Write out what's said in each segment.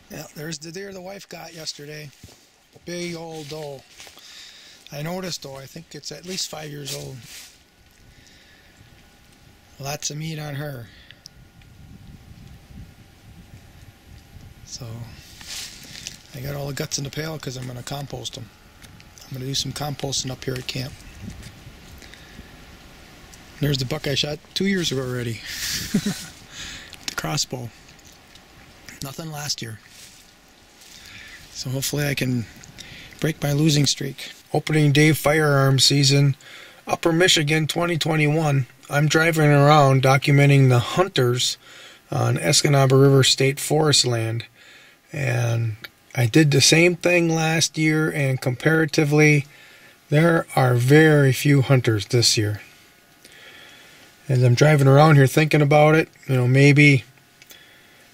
Yeah, there's the deer the wife got yesterday. Big old doe. I noticed though, I think it's at least 5 years old. Lots of meat on her. So I got all the guts in the pail because I'm going to compost them. I'm going to do some composting up here at camp. There's the buck I shot 2 years ago already. The crossbow. Nothing last year. So hopefully I can break my losing streak. Opening day firearm season, Upper Michigan 2021. I'm driving around documenting the hunters on Escanaba River State Forest land. And I did the same thing last year, and comparatively, there are very few hunters this year. As I'm driving around here thinking about it, maybe,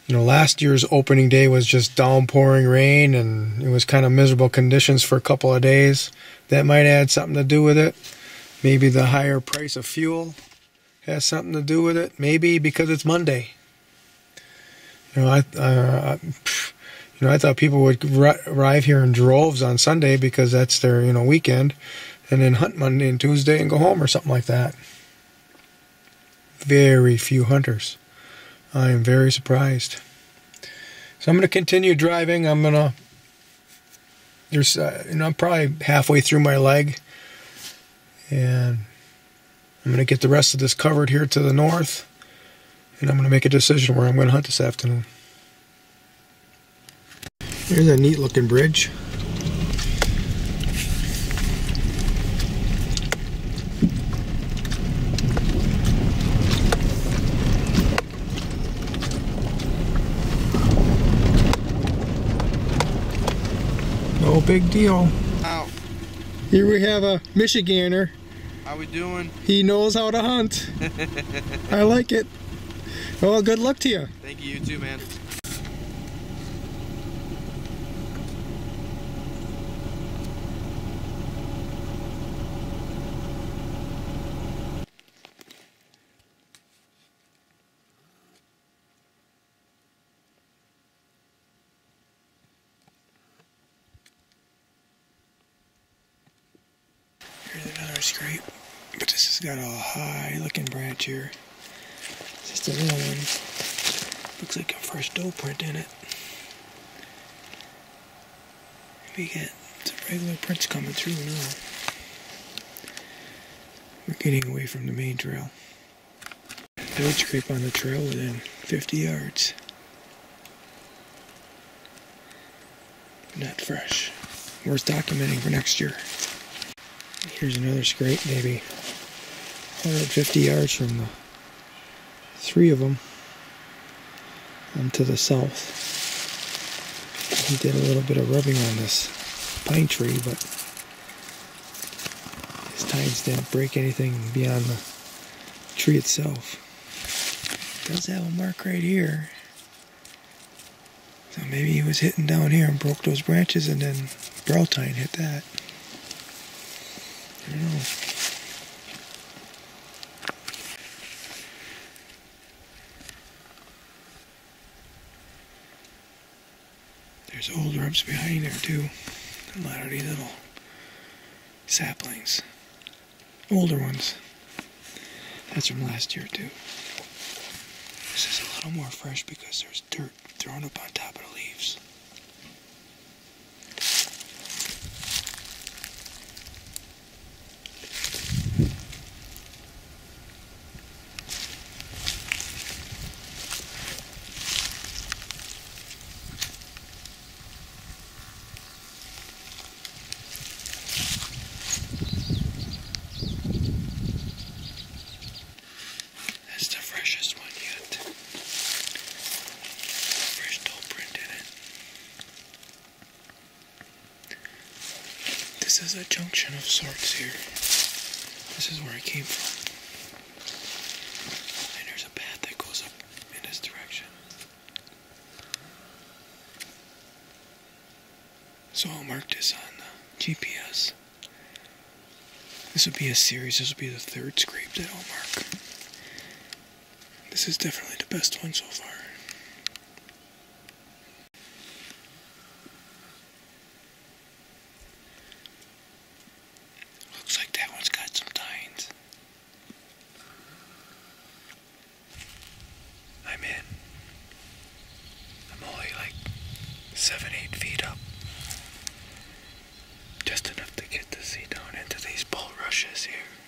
last year's opening day was just downpouring rain and it was kind of miserable conditions for a couple of days. That might add something to do with it. Maybe the higher price of fuel has something to do with it. Maybe because it's Monday. I thought people would arrive here in droves on Sunday because that's their, weekend, and then hunt Monday and Tuesday and go home or something like that. Very few hunters. I am very surprised. So I'm going to continue driving. I'm probably halfway through my leg, and I'm going to get the rest of this covered here to the north, and I'm going to make a decision where I'm going to hunt this afternoon. Here's a neat looking bridge. No big deal. Ow. Here we have a Michigander. How we doing? He knows how to hunt. I like it. Well, good luck to you. Thank you, you too, man. Here's another scrape, but this has got a high looking branch here. It's just a little one. Looks like a fresh doe print in it. We get some regular prints coming through now. We're getting away from the main trail. Third scrape on the trail within 50 yards. Not fresh. Worth documenting for next year. Here's another scrape, maybe 150 yards from the three of them to the south. He did a little bit of rubbing on this pine tree, but his tines didn't break anything beyond the tree itself. It does have a mark right here. So maybe he was hitting down here and broke those branches, and then brow tine hit that. I don't know. There's old rubs behind there too. A lot of these little saplings. Older ones. That's from last year too. This is a little more fresh because there's dirt thrown up on top of the leaves. That's the freshest one yet. Fresh toe print in it. This is a junction of sorts here. This is where I came from. And there's a path that goes up in this direction. So I'll mark this on the GPS. This will be a series. This will be the third scrape that I'll mark. This is definitely the best one so far. 7-8 feet up. Just enough to get to see down into these bulrushes here.